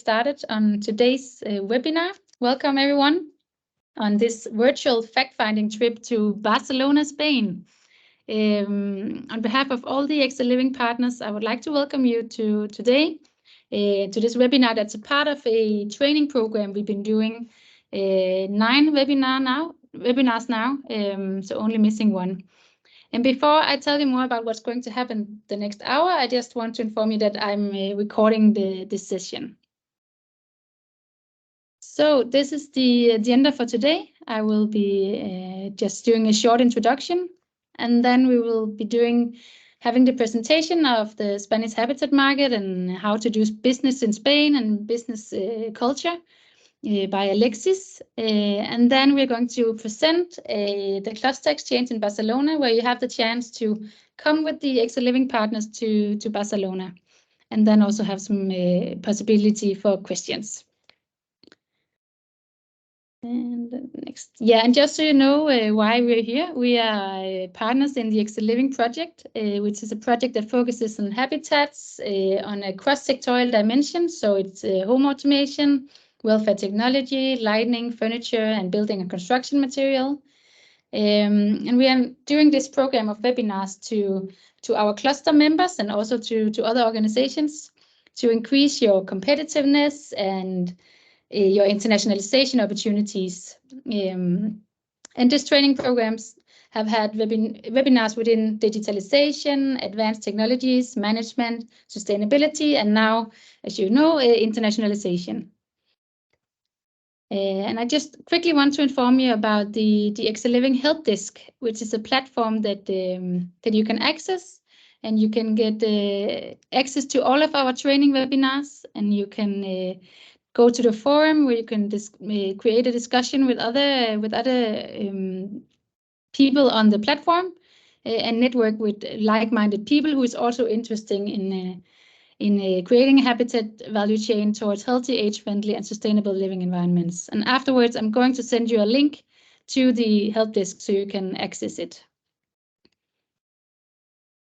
Started on today's webinar. Welcome everyone on this virtual fact-finding trip to Barcelona, Spain. On behalf of all the EXCELIVING partners, I would like to welcome you to today to this webinar that's a part of a training program we've been doing 9 webinars now, so only missing one. And before I tell you more about what's going to happen the next hour, I just want to inform you that I'm recording this session. So this is the agenda for today. I will be just doing a short introduction, and then we will be having the presentation of the Spanish habitat market and how to do business in Spain and business culture by Alexis. And then we're going to present the clusterXchange in Barcelona, where you have the chance to come with the EXCELIVING partners to Barcelona, and then also have some possibility for questions. And next, and just so you know why we're here, we are partners in the EXCELIVING project, which is a project that focuses on habitats on a cross-sectorial dimension. So it's home automation, welfare technology, lighting, furniture, and building and construction material. And we are doing this program of webinars to our cluster members and also to other organizations to increase your competitiveness and your internationalization opportunities. And these training programs have had webinars within digitalization, advanced technologies, management, sustainability, and now, as you know, internationalization. And I just quickly want to inform you about the EXCELIVING help desk, which is a platform that you can access, and you can get access to all of our training webinars, and you can go to the forum where you can create a discussion with other people on the platform and network with like-minded people who is also interested in creating a habitat value chain towards healthy, age-friendly, and sustainable living environments. And afterwards, I'm going to send you a link to the help desk so you can access it.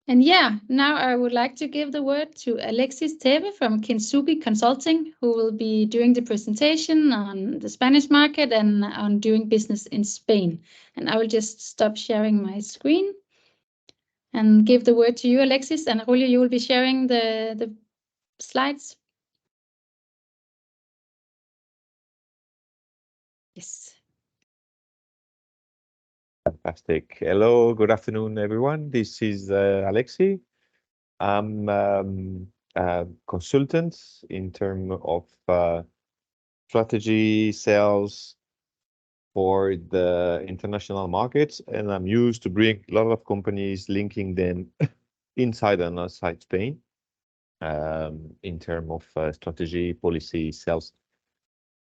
And now I would like to give the word to Alexis Teve from Kintsugi Consulting, who will be doing the presentation on the Spanish market and on doing business in Spain. And I will just stop sharing my screen and give the word to you, Alexis. And Julio, you will be sharing the slides. Yes. Fantastic. Hello, good afternoon, everyone. This is Alexi. I'm a consultant in terms of strategy, sales for the international markets, and I'm used to bring a lot of companies, linking them inside and outside Spain in terms of strategy, policy, sales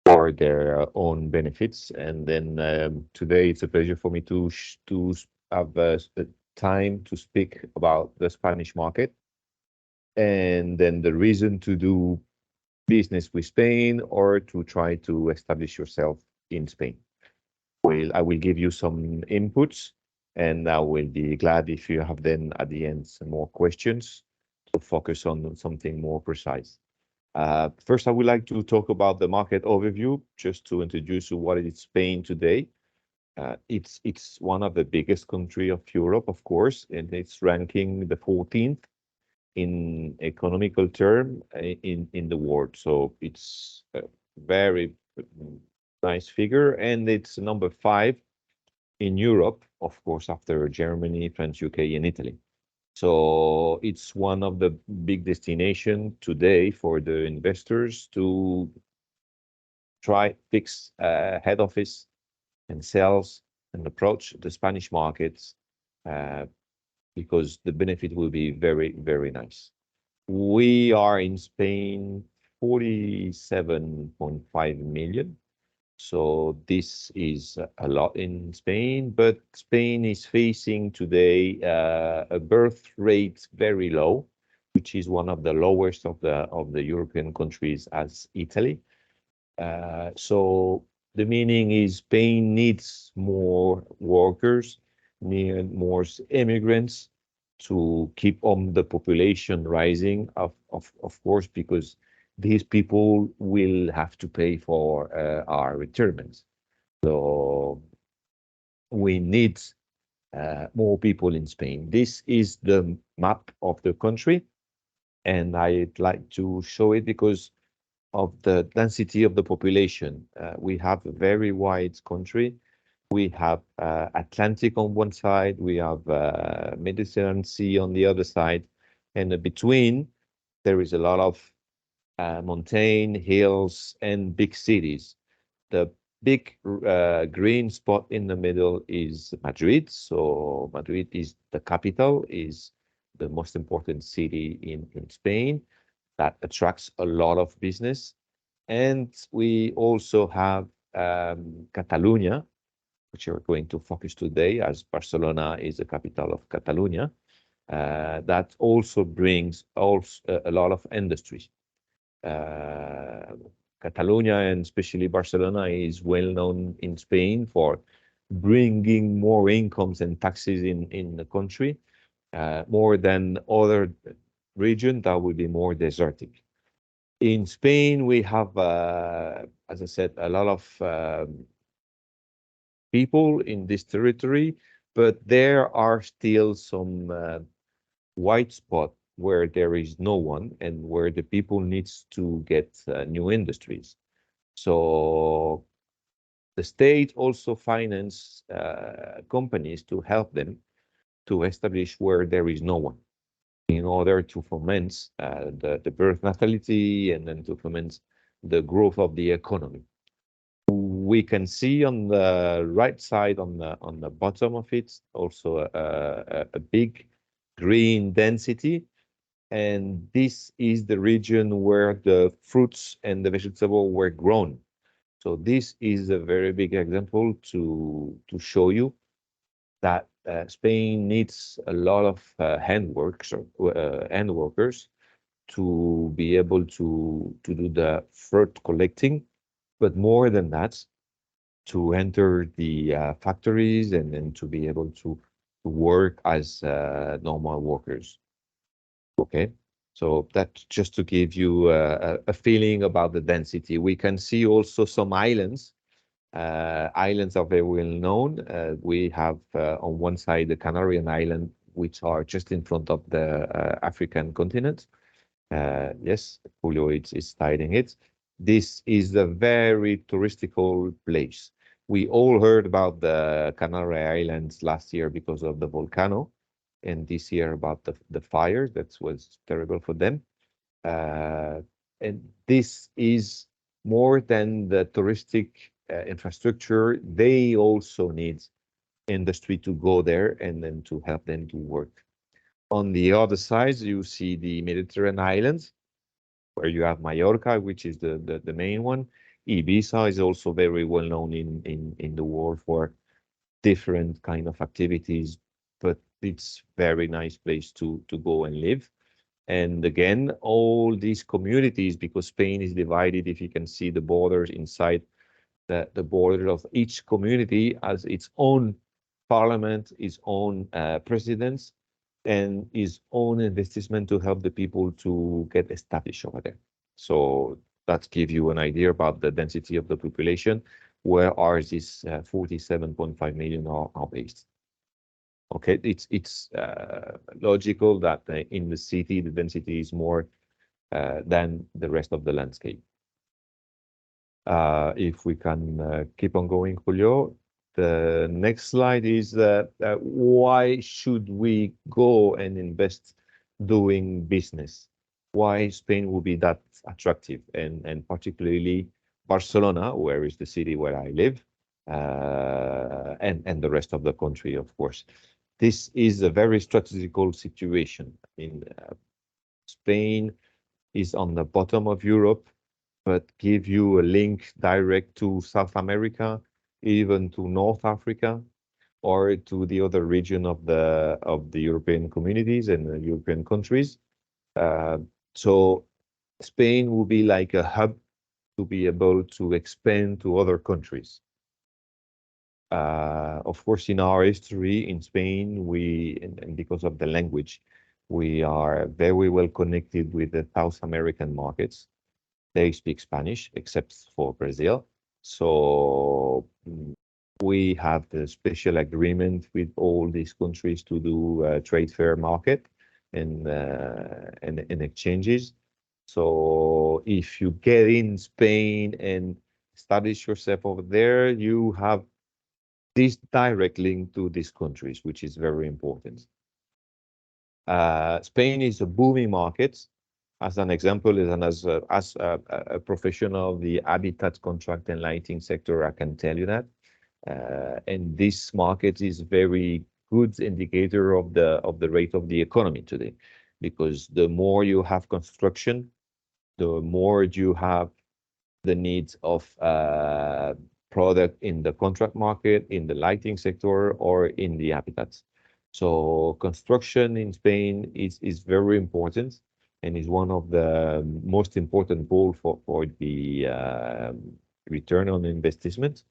for their own benefits. And then today it's a pleasure for me to have time to speak about the Spanish market and then the reason to do business with Spain or to try to establish yourself in Spain. Well, I will give you some inputs, and I will be glad if you have then at the end some more questions to focus on something more precise. First, I would like to talk about the market overview, just to introduce you what is Spain today. It's one of the biggest countries of Europe, of course, and it's ranking the 14th in economical term in the world. So it's a very nice figure, and it's number 5 in Europe, of course, after Germany, France, UK, and Italy. So it's one of the big destinations today for the investors to try fix head office and sales and approach the Spanish markets because the benefit will be very, very nice. We are in Spain 47.5 million. So this is a lot in Spain, but Spain is facing today a birth rate very low, which is one of the lowest of the European countries as Italy. So the meaning is Spain needs more workers, need more immigrants to keep on the population rising, of course, because these people will have to pay for our retirements. So we need more people in Spain. This is the map of the country, and I'd like to show it because of the density of the population. We have a very wide country. We have Atlantic on one side, we have Mediterranean Sea on the other side, and between there is a lot of mountain, hills, and big cities. The big green spot in the middle is Madrid. So Madrid is the capital, is the most important city in Spain that attracts a lot of business. And we also have Catalonia, which we're going to focus today, as Barcelona is the capital of Catalonia. That also brings a lot of industry. Catalonia and especially Barcelona is well known in Spain for bringing more incomes and taxes in the country, more than other regions that would be more desertic. In Spain, we have, as I said, a lot of people in this territory, but there are still some white spot where there is no one and where the people needs to get new industries. So the state also finance companies to help them to establish where there is no one in order to foment the birth natality and then to foment the growth of the economy. We can see on the right side, on the bottom of it, also a big green density, and this is the region where the fruits and the vegetable were grown. So this is a very big example to show you that Spain needs a lot of hand workers to be able to do the fruit collecting, but more than that, to enter the factories and then to be able to work as normal workers. Okay, so that's just to give you a feeling about the density. We can see also some islands. Islands are very well known. We have on one side the Canarian Island, which are just in front of the African continent. Yes, Julio is citing it. This is a very touristical place. We all heard about the Canary Islands last year because of the volcano, and this year about the fires. That was terrible for them. And this is more than the touristic infrastructure. They also need industry to go there and then to help them to work. On the other side, you see the Mediterranean islands, where you have Mallorca, which is the main one. Ibiza is also very well known in the world for different kind of activities, but it's very nice place to go and live. And again, all these communities, because Spain is divided, if you can see the borders inside the border of each community has its own parliament, its own presidents, and its own investment to help the people to get established over there. So that gives you an idea about the density of the population, where ours is 47.5 million are based. Okay, it's logical that in the city the density is more than the rest of the landscape. If we can keep on going, Julio. The next slide is why should we go and invest doing business? Why Spain will be that attractive, and particularly Barcelona, where is the city where I live, and the rest of the country, of course. This is a very strategical situation. I mean, Spain is on the bottom of Europe, but give you a link direct to South America, even to North Africa, or to the other region of the European communities and the European countries. So Spain will be like a hub to be able to expand to other countries. Of course, in our history in Spain, and because of the language, we are very well connected with the South American markets. They speak Spanish, except for Brazil. So we have a special agreement with all these countries to do trade fair market and exchanges. So if you get in Spain and establish yourself over there, you have this direct link to these countries, which is very important. Spain is a booming market. As an example, as a professional of the habitat contract and lighting sector, I can tell you that. And this market is very good indicator of the rate of the economy today, because the more you have construction, the more you have the needs of product in the contract market, in the lighting sector, or in the habitats. So construction in Spain is very important and is one of the most important goal for the return on investment.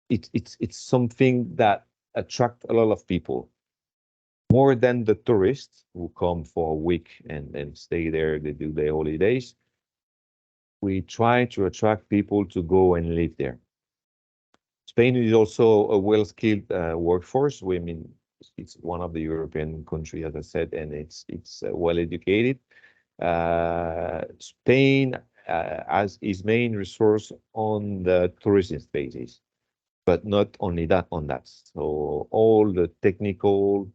It's something that attract a lot of people, more than the tourists who come for a week and stay there, they do their holidays. We try to attract people to go and live there. Spain is also a well-skilled workforce. I mean, it's one of the European countries, as I said, and it's well-educated. Spain has its main resource on the tourism basis, but not only that on that. So all the technical,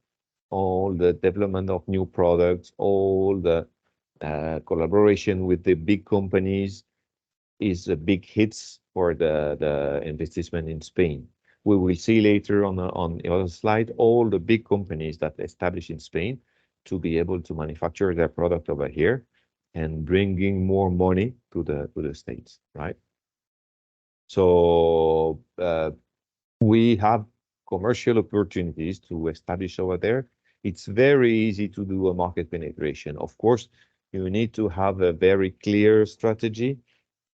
all the development of new products, all the collaboration with the big companies is a big hits for the investment in Spain. We will see later on the other slide all the big companies that established in Spain to be able to manufacture their product over here and bringing more money to the States, right? So we have commercial opportunities to establish over there. It's very easy to do a market penetration. Of course, you need to have a very clear strategy.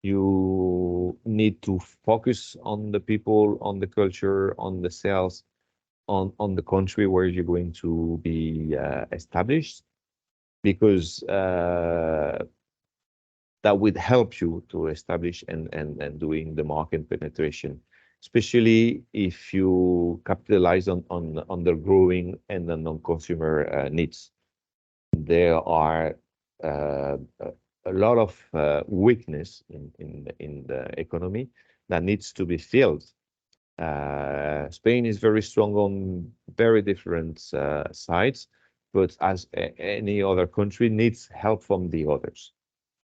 You need to focus on the people, on the culture, on the sales, on the country where you're going to be established, because that would help you to establish and doing the market penetration, especially if you capitalize on the growing and the non-consumer needs. There are a lot of weakness in the economy that needs to be filled. Spain is very strong on very different sides, but as any other country needs help from the others.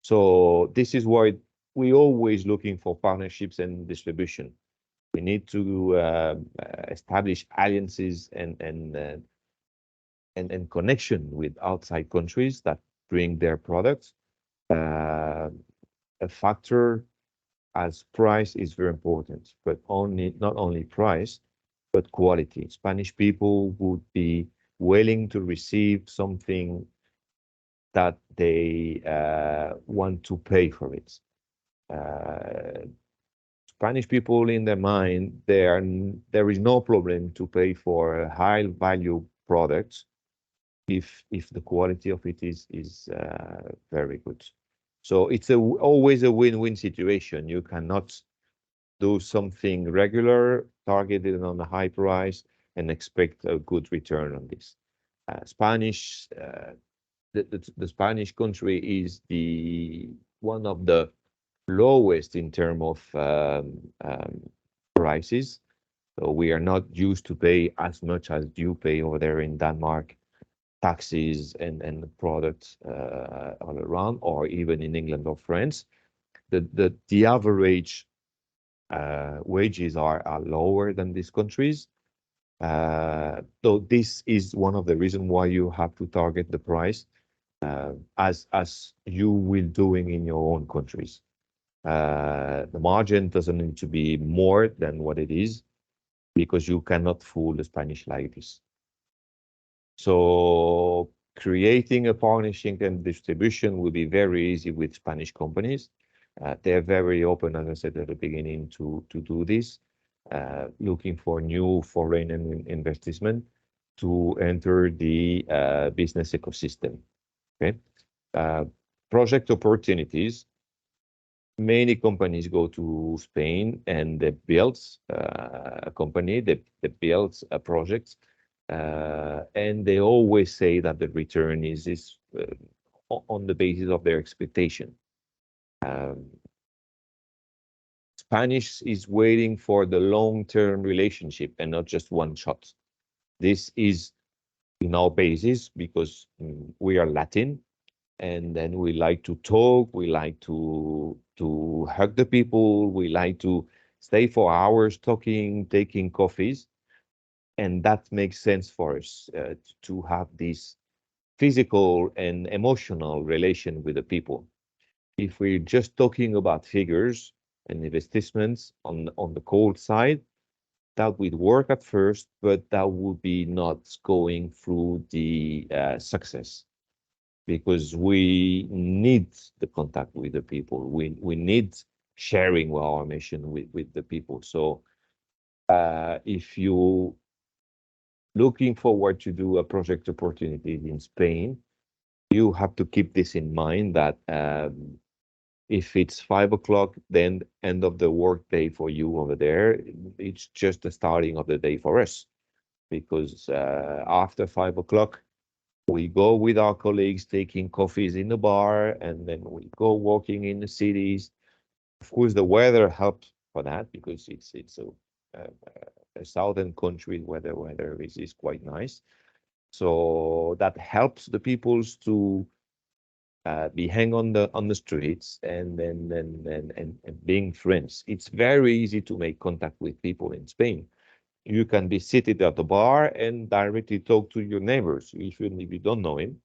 So this is why we always looking for partnerships and distribution. We need to establish alliances and connection with outside countries that bring their products. A factor as price is very important, but not only price, but quality. Spanish people would be willing to receive something that they want to pay for it. Spanish people in their mind, there is no problem to pay for a high value product if the quality of it is very good. So it's always a win-win situation. You cannot do something regular, targeted on a high price, and expect a good return on this. The Spanish country is one of the lowest in terms of prices. So we are not used to pay as much as you pay over there in Denmark, taxes and products all around, or even in England or France. The average wages are lower than these countries. So this is one of the reasons why you have to target the price as you will doing in your own countries. The margin doesn't need to be more than what it is, because you cannot fool the Spanish like this. So creating a partnership and distribution will be very easy with Spanish companies. They're very open, as I said at the beginning, to do this, looking for new foreign investment to enter the business ecosystem. Okay. project opportunities. Many companies go to Spain and they build a company, they build a project, and they always say that the return is on the basis of their expectation. Spanish is waiting for the long-term relationship and not just one shot. This is in our basis because we are Latin, and then we like to talk, we like to hug the people, we like to stay for hours talking, taking coffees, and that makes sense for us to have this physical and emotional relation with the people. If we're just talking about figures and investments on the cold side, that would work at first, but that would be not going through the success, because we need the contact with the people. We need sharing our mission with the people. So if you looking forward to do a project opportunity in Spain, you have to keep this in mind that if it's 5 o'clock, then end of the work day for you over there, it's just the starting of the day for us. Because after 5 o'clock, we go with our colleagues taking coffees in the bar, and then we go walking in the cities. Of course, the weather helps for that because it's a southern country where the weather is quite nice. So that helps the peoples to be hang on the streets and being friends. It's very easy to make contact with people in Spain. You can be seated at the bar and directly talk to your neighbors, even if you don't know him.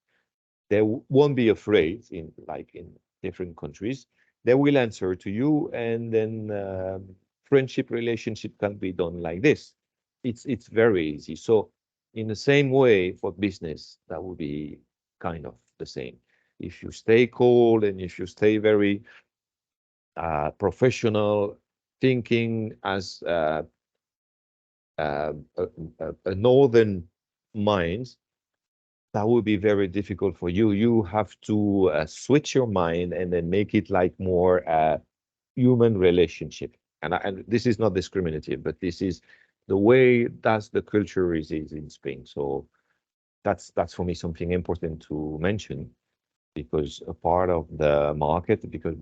They won't be afraid like in different countries. They will answer to you, and then friendship relationship can be done like this. It's very easy. So in the same way for business, that would be kind of the same. If you stay cold and if you stay very professional, thinking as a northern mind, that would be very difficult for you. You have to switch your mind and then make it like more human relationship. And this is not discriminative, but this is the way that's the culture is in Spain. So that's for me something important to mention, because a part of the market, because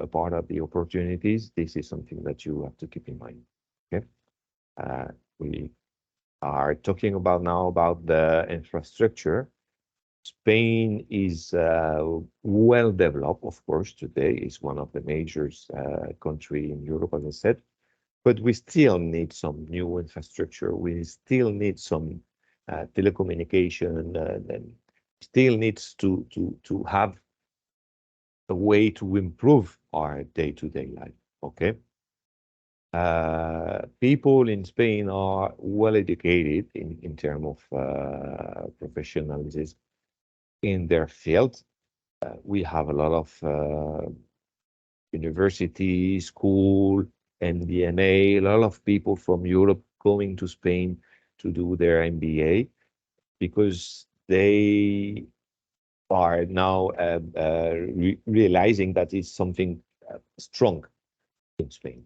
a part of the opportunities, this is something that you have to keep in mind. Okay, we are talking about now about the infrastructure. Spain is well developed, of course. Today is one of the major country in Europe, as I said, but we still need some new infrastructure. We still need some telecommunication, and still needs to have a way to improve our day-to-day life. Okay. People in Spain are well educated in terms of professionalism in their field. We have a lot of university, school, MBA, a lot of people from Europe going to Spain to do their MBA, because they are now realizing that it's something strong in Spain.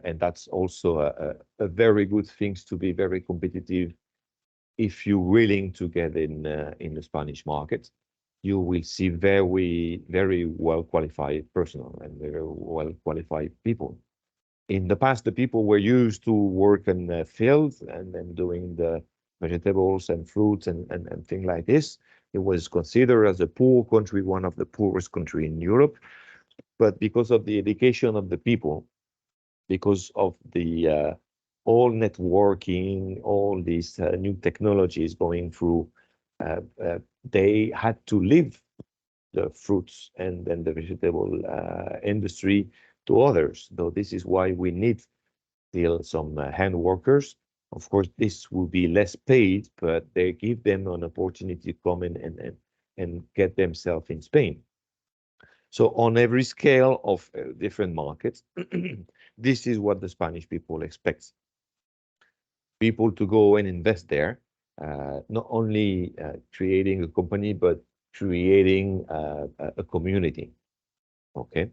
And that's also a very good thing to be very competitive. If you're willing to get in the Spanish market, you will see very well qualified personnel and very well qualified people. In the past, the people were used to work in the field and then doing the vegetables and fruits and things like this. It was considered as a poor country, one of the poorest country in Europe. But because of the education of the people, because of the all networking, all these new technologies going through, they had to leave the fruits and then the vegetable industry to others. So this is why we need still some hand workers. Of course, this will be less paid, but they give them an opportunity to come in and get themselves in Spain. So on every scale of different markets, this is what the Spanish people expect. People to go and invest there, not only creating a company, but creating a community. Okay.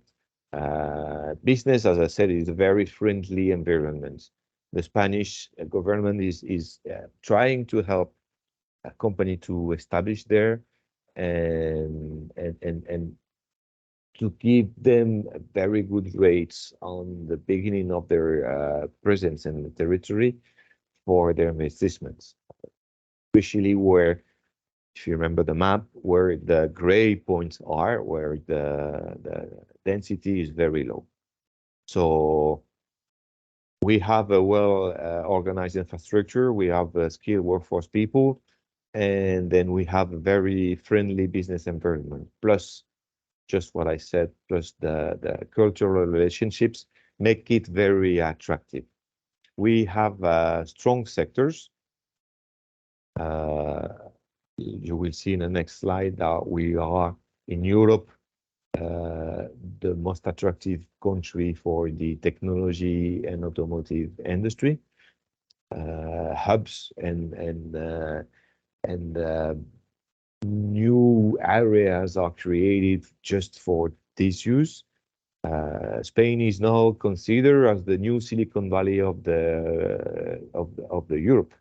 Business, as I said, is a very friendly environment. The Spanish government is trying to help a company to establish there and to give them very good rates on the beginning of their presence in the territory for their investments, especially where, if you remember the map, where the gray points are, where the density is very low. So we have a well organized infrastructure, we have a skilled workforce people, and then we have a very friendly business environment. Plus, just what I said, plus the cultural relationships make it very attractive. We have strong sectors. You will see in the next slide that we are in Europe the most attractive country for the technology and automotive industry. Hubs and new areas are created just for this use. Spain is now considered as the new Silicon Valley of the Europe,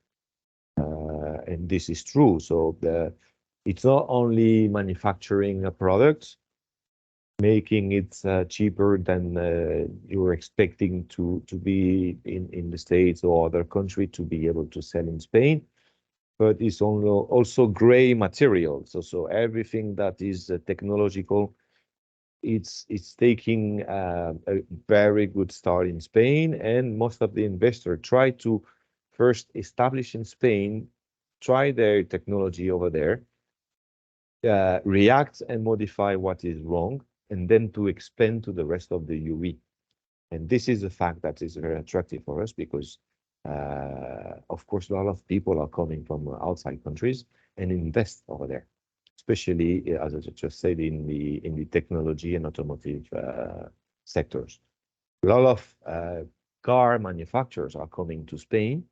and this is true. So it's not only manufacturing a product, making it cheaper than you're expecting to be in the States or other country to be able to sell in Spain, but it's also gray material. So everything that is technological, it's taking a very good start in Spain, and most of the investors try to first establish in Spain, try their technology over there, react and modify what is wrong, and then to expand to the rest of the UE. And this is a fact that is very attractive for us because, of course, a lot of people are coming from outside countries and invest over there, especially, as I just said, in the technology and automotive sectors. A lot of car manufacturers are coming to Spain.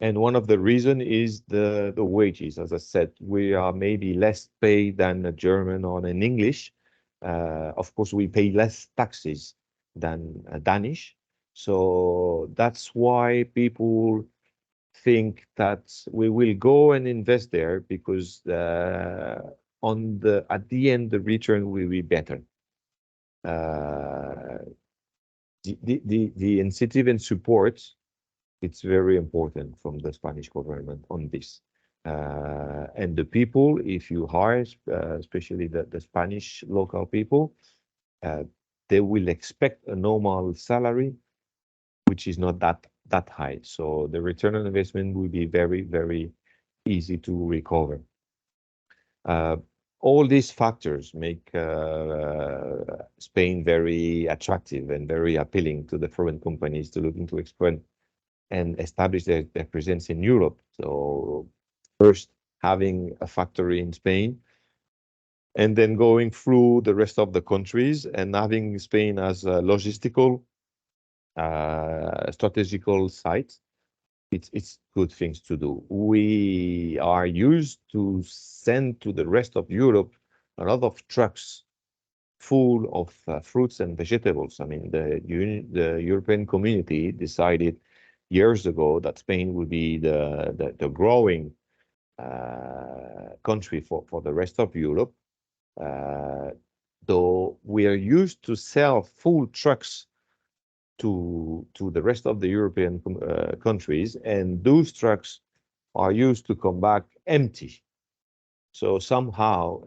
And one of the reasons is the wages. As I said, we are maybe less paid than a German or an English. Of course, we pay less taxes than a Danish. So that's why people think that we will go and invest there because at the end, the return will be better. The incentive and support, it's very important from the Spanish government on this. And the people, if you hire, especially the Spanish local people, they will expect a normal salary, which is not that high. So the return on investment will be very, very easy to recover. All these factors make Spain very attractive and very appealing to the foreign companies to looking to expand and establish their presence in Europe. So first having a factory in Spain, and then going through the rest of the countries and having Spain as a logistical, strategical site. It's good things to do. We are used to send to the rest of Europe a lot of trucks full of fruits and vegetables. I mean, the European community decided years ago that Spain would be the growing country for the rest of Europe. Though we are used to sell full trucks to the rest of the European countries, and those trucks are used to come back empty. So somehow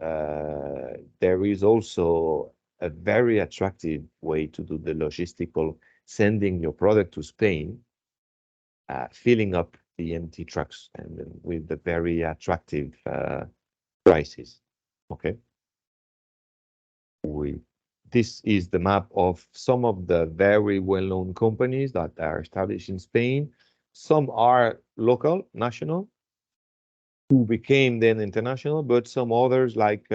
there is also a very attractive way to do the logistical, sending your product to Spain, filling up the empty trucks, and with the very attractive prices. Okay. This is the map of some of the very well-known companies that are established in Spain. Some are local, national, who became then international, but some others like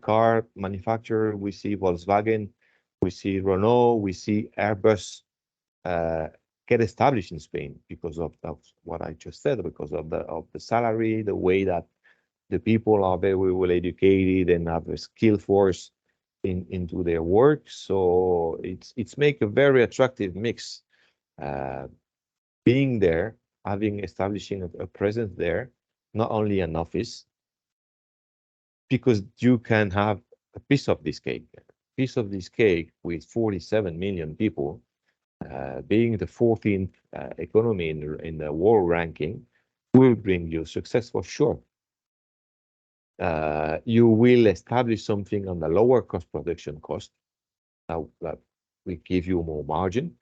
car manufacturer, we see Volkswagen, we see Renault, we see Airbus get established in Spain because of what I just said, because of the salary, the way that The people are very well educated and have a skill force into their work. So it's make a very attractive mix. Being there, establishing a presence there, not only an office, because you can have a piece of this cake. Piece of this cake with 47 million people, being the 14th economy in the world ranking, will bring you success for sure. You will establish something on the lower cost production cost that will give you more margin,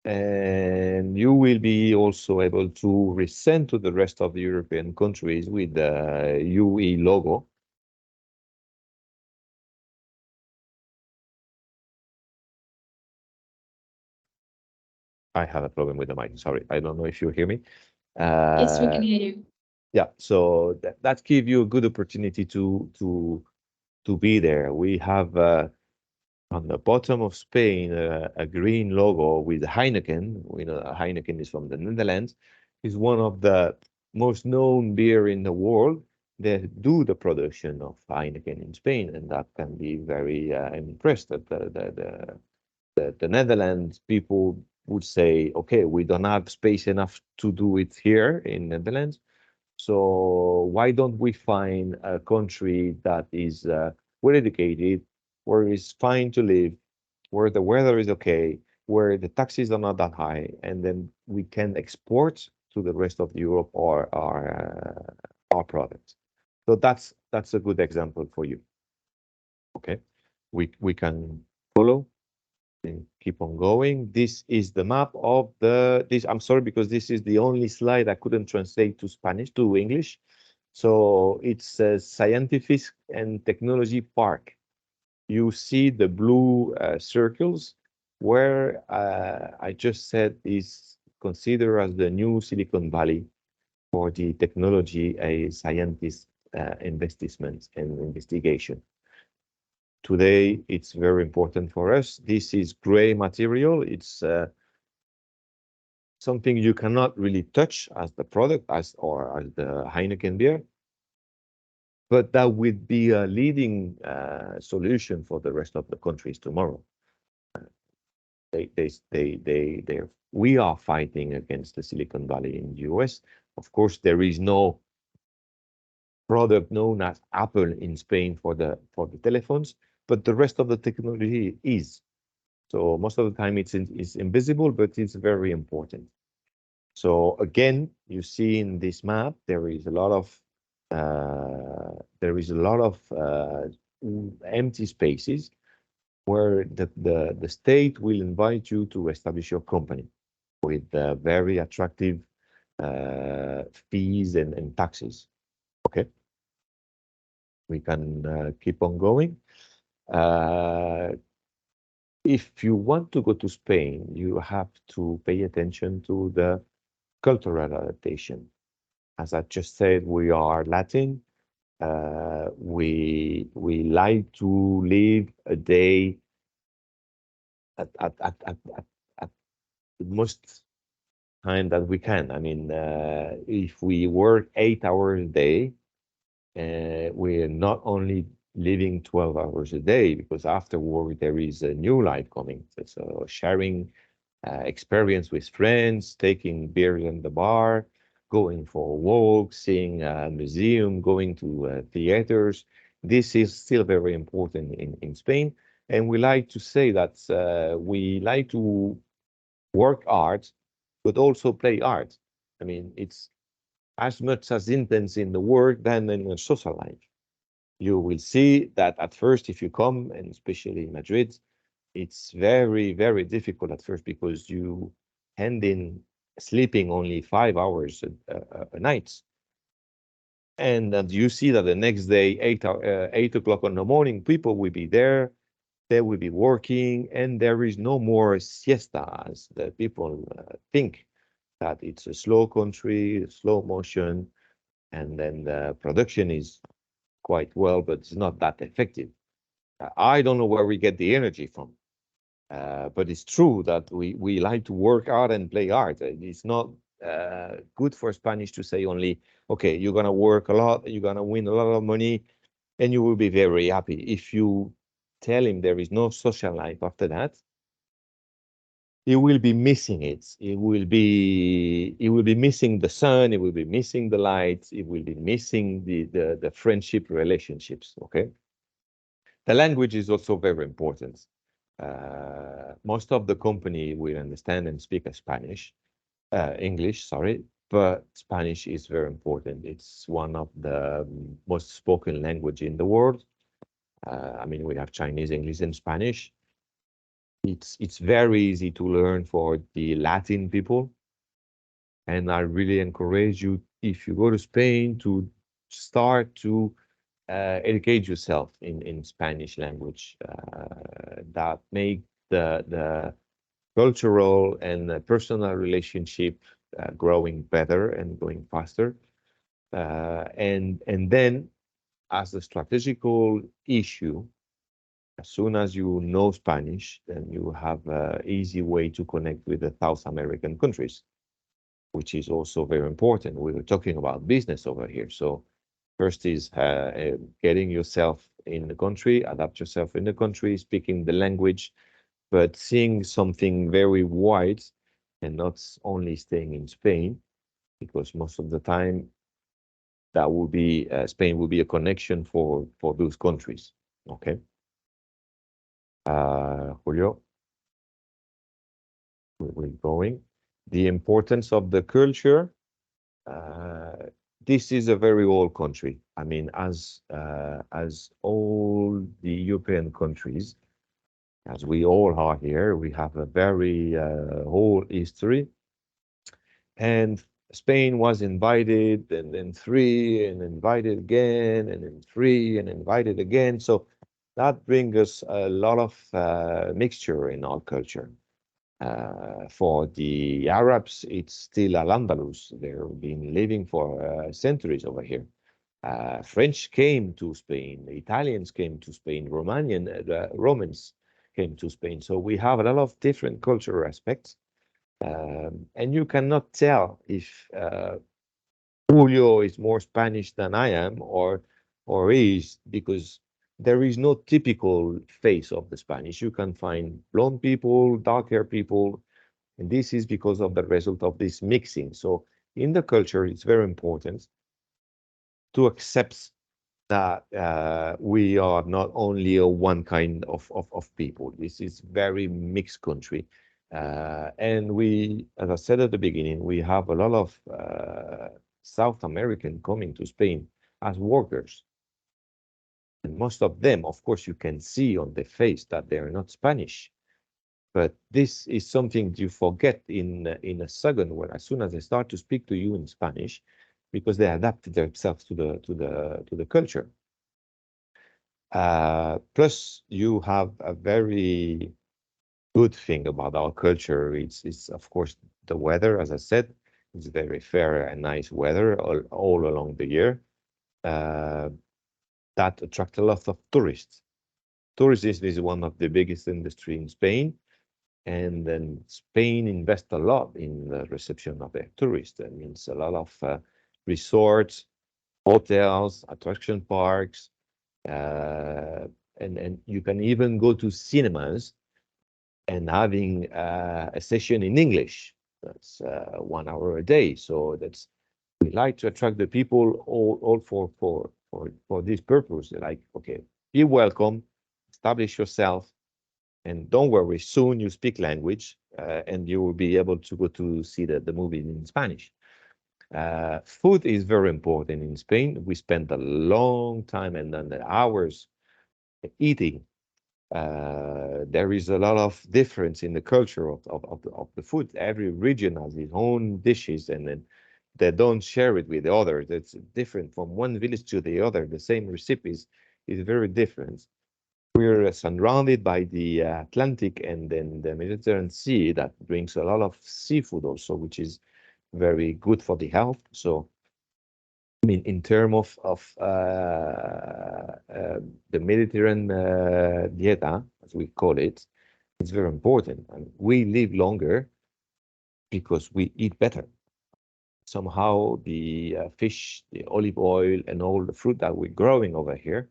and you will be also able to resend to the rest of the European countries with the UE logo. I have a problem with the mic. Sorry, I don't know if you hear me. Yes, we can hear you. Yeah, so that gives you a good opportunity to be there. We have on the bottom of Spain a green logo with Heineken. We know that Heineken is from the Netherlands. Is one of the most known beer in the world. They do the production of Heineken in Spain, and that can be very impressed that the Netherlands people would say, okay, we don't have space enough to do it here in Netherlands. So why don't we find a country that is well educated, where it's fine to live, where the weather is okay, where the taxes are not that high, and then we can export to the rest of Europe our products. So that's a good example for you. Okay, we can follow and keep on going. This is the map of this. I'm sorry, because this is the only slide I couldn't translate to Spanish, to English. So it's a scientific and technology park. You see the blue circles where I just said is considered as the new Silicon Valley for the technology, a scientist investments and investigation. Today, it's very important for us. This is gray material. It's something you cannot really touch as the product, as the Heineken beer, but that would be a leading solution for the rest of the countries tomorrow. We are fighting against the Silicon Valley in the US. Of course, there is no product known as Apple in Spain for the telephones, but the rest of the technology is. So most of the time it's invisible, but it's very important. So again, you see in this map there is a lot of empty spaces where the state will invite you to establish your company with very attractive fees and taxes. Okay, we can keep on going. If you want to go to Spain, you have to pay attention to the cultural adaptation. As I just said, we are Latin. We like to live a day at the most time that we can. I mean, if we work 8 hours a day, we're not only living 12 hours a day, because after work there is a new life coming. So sharing experience with friends, taking beers in the bar, going for a walk, seeing a museum, going to theaters. This is still very important in Spain. And we like to say that we like to work art, but also play art. I mean, it's as much as intense in the work than in the social life. You will see that at first, if you come, and especially in Madrid, it's very, very difficult at first because you end in sleeping only 5 hours a night. And you see that the next day, 8 o'clock in the morning, people will be there, they will be working, and there is no more siesta as the people think that it's a slow country, slow motion, and then the production is quite well, but it's not that effective. I don't know where we get the energy from. But it's true that we like to work hard and play hard. It's not good for Spanish to say only, okay, you're gonna work a lot, you're gonna win a lot of money, and you will be very happy. If you tell him there is no social life after that, he will be missing it. He will be missing the sun. He will be missing the light. He will be missing the friendship relationships. Okay. The language is also very important. Most of the company will understand and speak Spanish, English, sorry, but Spanish is very important. It's one of the most spoken language in the world. I mean, we have Chinese, English, and Spanish. It's very easy to learn for the Latin people, and I really encourage you, if you go to Spain, to start to educate yourself in Spanish language. That make the cultural and personal relationship growing better and going faster. And then, as a strategical issue, as soon as you know Spanish, then you have an easy way to connect with the South American countries, which is also very important. We were talking about business over here. So first is getting yourself in the country, adapt yourself in the country, speaking the language, but seeing something very wide and not only staying in Spain, because most of the time that will be Spain will be a connection for those countries. Okay. Julio, we're going. The importance of the culture. This is a very old country. I mean, as all the European countries, as we all are here, we have a very old history. And Spain was invited, and then three, and invited again, and then three, and invited again. So that brings us a lot of mixture in our culture. For the Arabs, it's still Al-Andalus. They've been living for centuries over here. French came to Spain, Italians came to Spain, Romans came to Spain. So we have a lot of different cultural aspects. And you cannot tell if Julio is more Spanish than I am, or is, because there is no typical face of the Spanish. You can find blonde people, dark hair people, and this is because of the result of this mixing. So in the culture, it's very important to accept that we are not only a one kind of people. This is very mixed country. And we, as I said at the beginning, we have a lot of South American coming to Spain as workers. And most of them, of course, you can see on the face that they're not Spanish. But this is something you forget in a second, when as soon as they start to speak to you in Spanish, because they adapted themselves to the culture. Plus, you have a very good thing about our culture. It's of course the weather. As I said, it's very fair and nice weather all along the year. That attract a lot of tourists. Tourism is one of the biggest industry in Spain, and then Spain invests a lot in the reception of their tourists. That means a lot of resorts, hotels, attraction parks, and you can even go to cinemas and having a session in English. That's 1 hour a day. So that's, we like to attract the people all for this purpose. They're like, okay, be welcome, establish yourself, and don't worry, soon you speak language, and you will be able to go to see the movie in Spanish. Food is very important in Spain. We spend a long time and then the hours eating. There is a lot of difference in the culture of the food. Every region has its own dishes, and then they don't share it with the others. It's different from one village to the other. The same recipes is very different. We're surrounded by the Atlantic and then the Mediterranean Sea that brings a lot of seafood also, which is very good for the health. So, I mean, in terms of the Mediterranean dieta, as we call it, it's very important. And we live longer because we eat better. somehow the fish, the olive oil, and all the fruit that we're growing over here,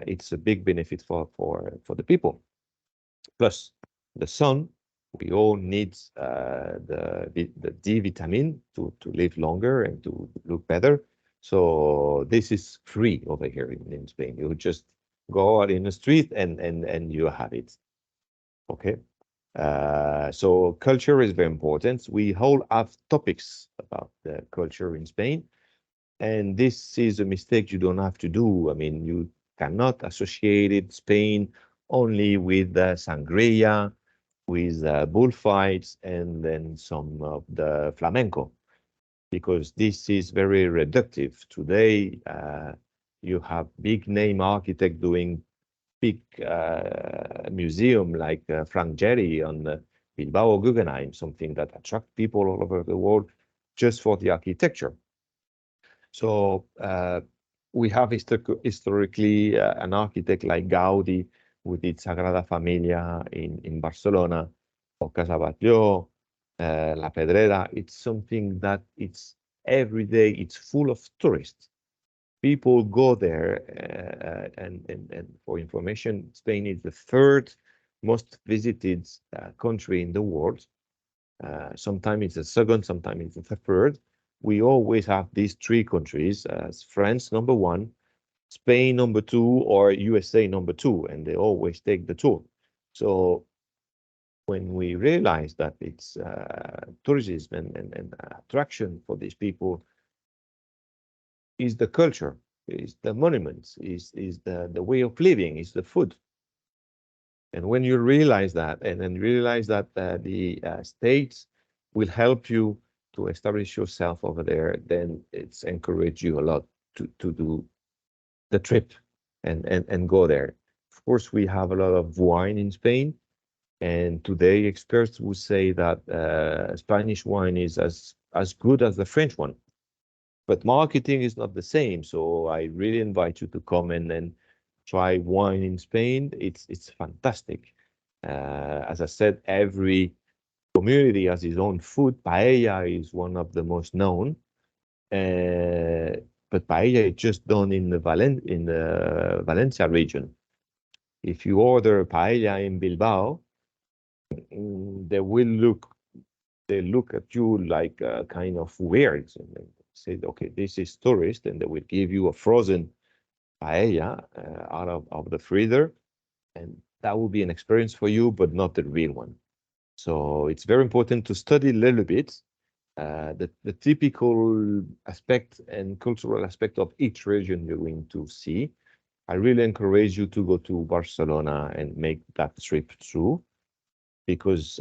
it's a big benefit for the people. Plus, the sun, we all need the D vitamin to live longer and to look better. So this is free over here in Spain. You just go out in the street and you have it. Okay. So culture is very important. We all have topics about the culture in Spain, and this is a mistake you don't have to do. I mean, you cannot associate Spain only with sangria, with bullfights, and then some of the flamenco, because this is very reductive. Today, you have big name architect doing big museum like Frank Gehry on Bilbao Guggenheim, something that attracts people all over the world just for the architecture. So we have historically an architect like Gaudi with its Sagrada Familia in Barcelona, or Casa Batlló, La Pedrera. It's something that it's every day, it's full of tourists. People go there, and for information, Spain is the third most visited country in the world. Sometimes it's the second, sometimes it's the third. We always have these three countries as France number one, Spain number two, or USA number two, and they always take the tour. So when we realize that it's tourism and attraction for these people is the culture, is the monuments, is the way of living, is the food. And when you realize that, and then realize that the states will help you to establish yourself over there, then it's encouraged you a lot to do the trip and go there. Of course, we have a lot of wine in Spain, and today experts would say that Spanish wine is as good as the French one. But marketing is not the same, so I really invite you to come and try wine in Spain. It's fantastic. As I said, every community has its own food. Paella is one of the most known, but paella is just done in the Valencia region. If you order paella in Bilbao, they look at you like kind of weird, and they say, okay, this is tourist, and they will give you a frozen paella out of the freezer, and that will be an experience for you, but not the real one. So it's very important to study a little bit the typical aspect and cultural aspect of each region you're going to see. I really encourage you to go to Barcelona and make that trip through, because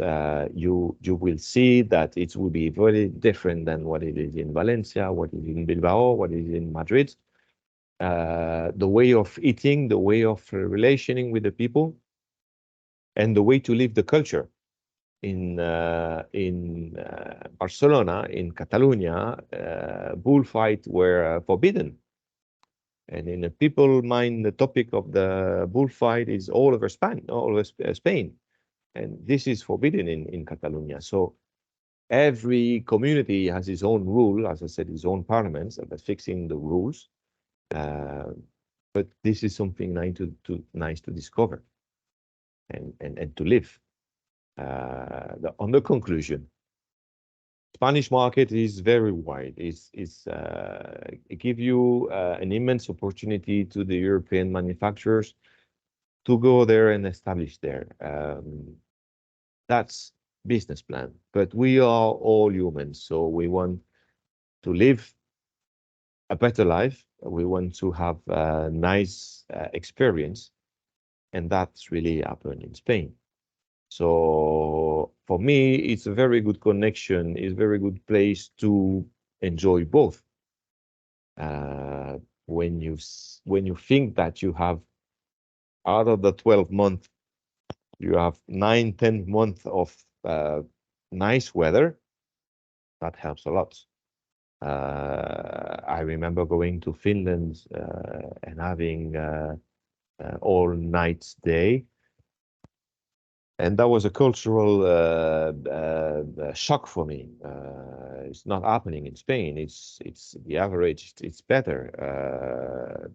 you will see that it will be very different than what it is in Valencia, what is in Bilbao, what is in Madrid. The way of eating, the way of relationing with the people, and the way to live the culture. In Barcelona, in Catalonia, bullfights were forbidden. And in the people mind, the topic of the bullfight is all over Spain. And this is forbidden in Catalonia. So every community has its own rule, as I said, its own parliaments that are fixing the rules. But this is something nice to discover and to live. On the conclusion, Spanish market is very wide. It gives you an immense opportunity to the European manufacturers to go there and establish there. That's business plan. But we are all humans, so we want to live a better life. We want to have a nice experience, and that's really happened in Spain. So for me, it's a very good connection. It's a very good place to enjoy both. When you think that you have out of the 12 months, you have 9-10 months of nice weather, that helps a lot. I remember going to Finland and having all night day. And that was a cultural shock for me. It's not happening in Spain. It's the average. It's better.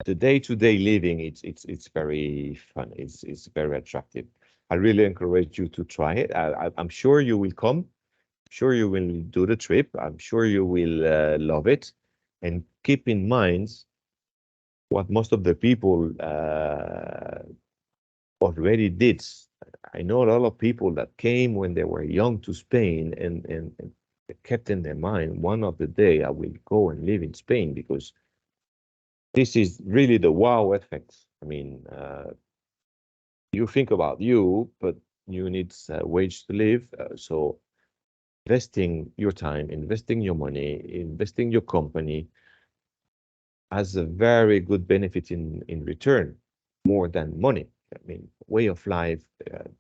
The day-to-day living, it's very fun. It's very attractive. I really encourage you to try it. I'm sure you will come. I'm sure you will do the trip. I'm sure you will love it. And keep in mind what most of the people already did. I know a lot of people that came when they were young to Spain and kept in their mind, one of the day I will go and live in Spain, because this is really the wow effect. I mean, you think about you, but you need a wage to live. So investing your time, investing your money, investing your company has a very good benefit in return, more than money. I mean, way of life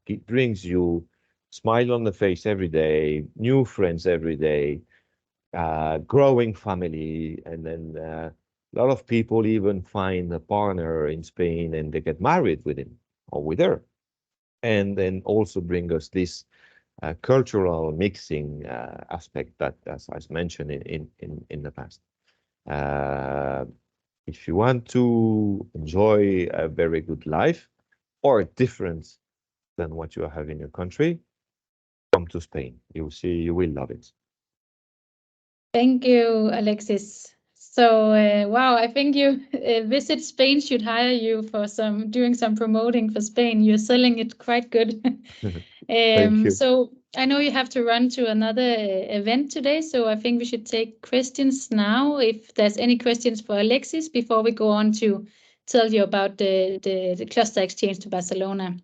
it brings you smile on the face every day, new friends every day, growing family, and then a lot of people even find a partner in Spain and they get married with him or with her, and then also bring us this cultural mixing aspect that, as I mentioned in the past. If you want to enjoy a very good life or different than what you have in your country, come to Spain. You will see, you will love it. Thank you, Alexis. So, wow, I think you Visit Spain should hire you for doing some promoting for Spain. You're selling it quite good. Thank you. So I know you have to run to another event today, so I think we should take questions now. If there's any questions for Alexis before we go on to tell you about the cluster exchange to Barcelona.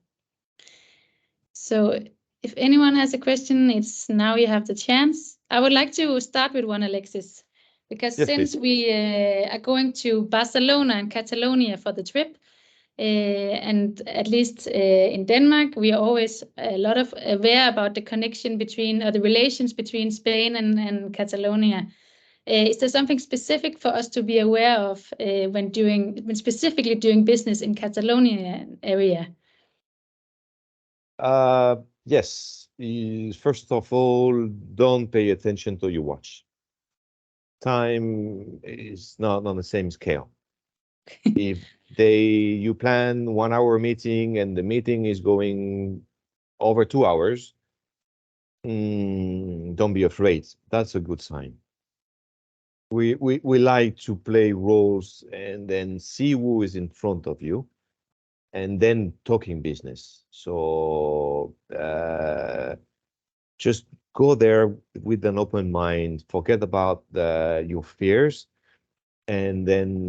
So if anyone has a question, it's now you have the chance. I would like to start with one, Alexis, because Yes, since please. we are going to Barcelona and Catalonia for the trip, and at least in Denmark, we are always a lot of aware about the connection between, or the relations between Spain and Catalonia. Is there something specific for us to be aware of when specifically doing business in Catalonia area? Yes. First of all, don't pay attention to your watch. Time is not on the same scale. If you plan 1 hour meeting and the meeting is going over 2 hours, don't be afraid. That's a good sign. We like to play roles and then see who is in front of you, and then talking business. So just go there with an open mind, forget about your fears, and then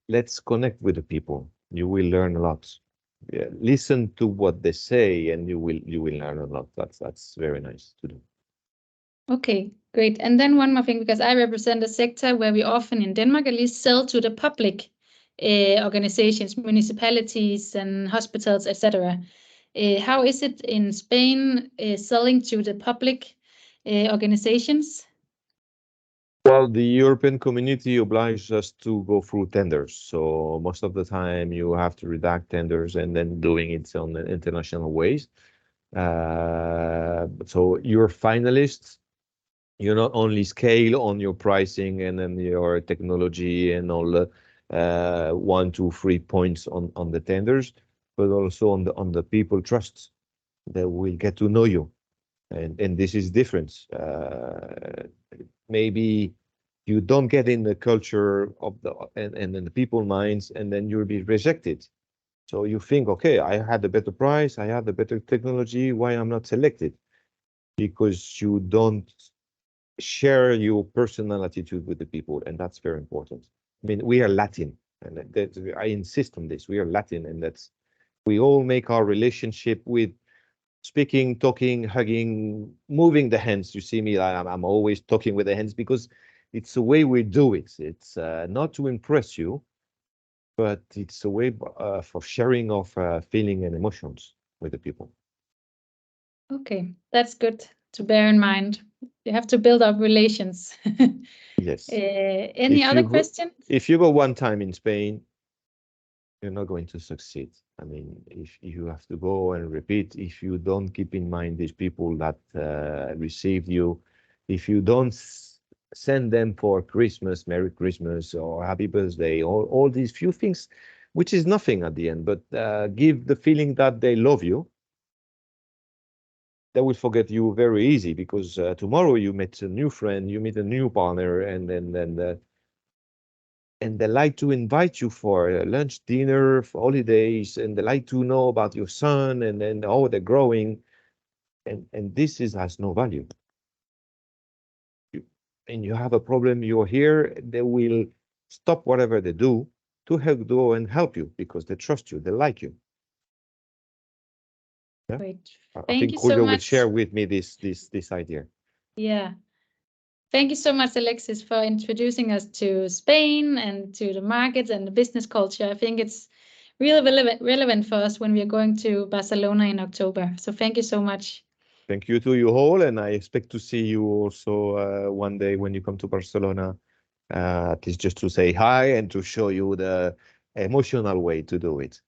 let's connect with the people. You will learn a lot. Yeah, listen to what they say, and you will learn a lot. That's very nice to do. Okay, great. And then one more thing, because I represent a sector where we often in Denmark at least sell to the public organizations, municipalities and hospitals, etc. How is it in Spain selling to the public organizations? Well, the European community obliges us to go through tenders. So most of the time you have to redact tenders and then doing it on the international ways. So you're finalists. You not only scale on your pricing and then your technology and all the 1, 2, 3 points on the tenders, but also on the people trust that will get to know you. And this is different. Maybe you don't get in the culture of and in the people minds, and then you'll be rejected. So you think, okay, I had a better price, I had a better technology, why I'm not selected? Because you don't share your personal attitude with the people, and that's very important. I mean, we are Latin, and I insist on this. We are Latin, and we all make our relationship with speaking, talking, hugging, moving the hands. You see me, I'm always talking with the hands because it's the way we do it. It's not to impress you, but it's a way for sharing of feeling and emotions with the people. Okay, that's good to bear in mind. You have to build up relations. Yes. Any other questions? If you go one time in Spain, you're not going to succeed. I mean, if you have to go and repeat, if you don't keep in mind these people that received you, if you don't send them for Christmas, Merry Christmas or Happy Birthday, all these few things, which is nothing at the end, but give the feeling that they love you, they will forget you very easy, because tomorrow you meet a new friend, you meet a new partner, and they like to invite you for lunch, dinner, for holidays, and they like to know about your son and how they're growing, and this has no value. And you have a problem, you're here, they will stop whatever they do to go and help you because they trust you, they like you. Yeah? Great. I Thank think you Julio so will much. share with me this idea. Yeah. Thank you so much, Alexis, for introducing us to Spain and to the markets and the business culture. I think it's really relevant for us when we are going to Barcelona in October. So thank you so much. Thank you to you all, and I expect to see you also one day when you come to Barcelona, at least just to say hi and to show you the emotional way to do it.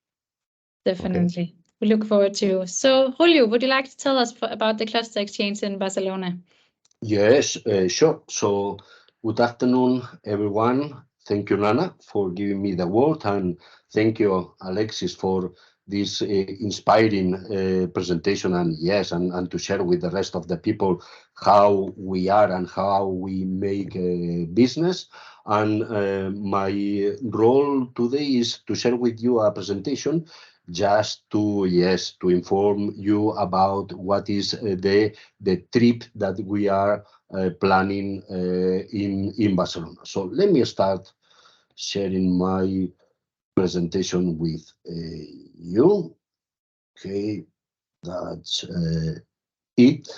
Definitely. Okay. We look forward to. So, Julio, would you like to tell us about the clusterXchange in Barcelona? Yes, sure. So, good afternoon, everyone. Thank you, Nana, for giving me the word, and thank you, Alexis, for this inspiring presentation. And yes, and to share with the rest of the people how we are and how we make business. And my role today is to share with you a presentation just to, yes, to inform you about what is the trip that we are planning in Barcelona. So let me start sharing my presentation with you. Okay, that's it.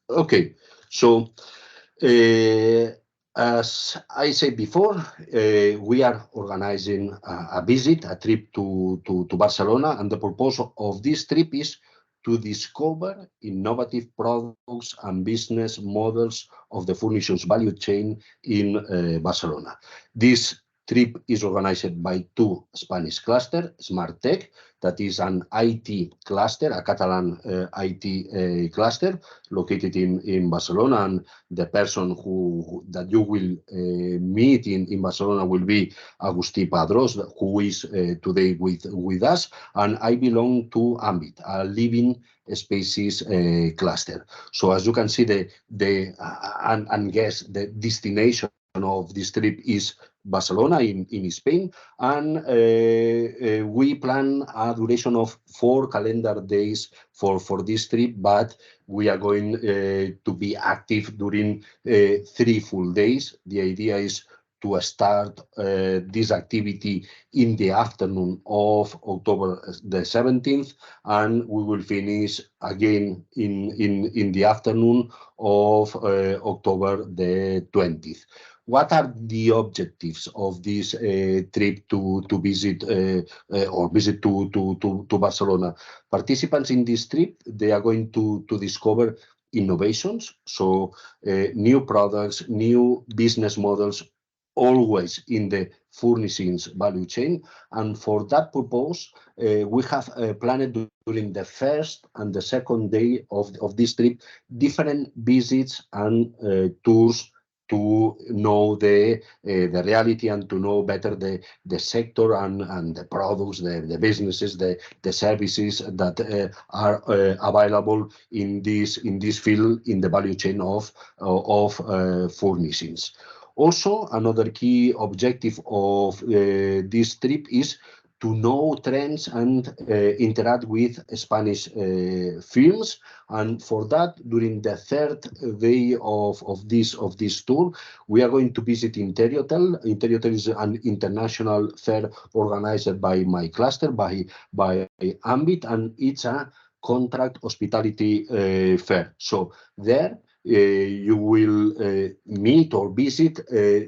Okay, so as I said before, we are organizing a visit, a trip to Barcelona, and the purpose of this trip is to discover innovative products and business models of the furniture's value chain in Barcelona. This trip is organized by two Spanish clusters, Smart Tech, that is an IT cluster, a Catalan IT cluster located in Barcelona, and the person that you will meet in Barcelona will be Agustí Padrós, who is today with us, and I belong to Ambit, a living spaces cluster. So as you can see, and guess the destination of this trip is Barcelona in Spain, and we plan a duration of 4 calendar days for this trip, but we are going to be active during 3 full days. The idea is to start this activity in the afternoon of October the 17th, and we will finish again in the afternoon of October the 20th. What are the objectives of this trip to visit or visit to Barcelona? Participants in this trip, they are going to discover innovations, so new products, new business models, always in the furnishings value chain. And for that purpose, we have planned during the first and the second day of this trip different visits and tours to know the reality and to know better the sector and the products, the businesses, the services that are available in this field, in the value chain of furnishings. Also, another key objective of this trip is to know trends and interact with Spanish films. And for that, during the third day of this tour, we are going to visit Interiotel. Interiotel is an international fair organized by my cluster, by Ambit, and it's a contract hospitality fair. So there you will meet or visit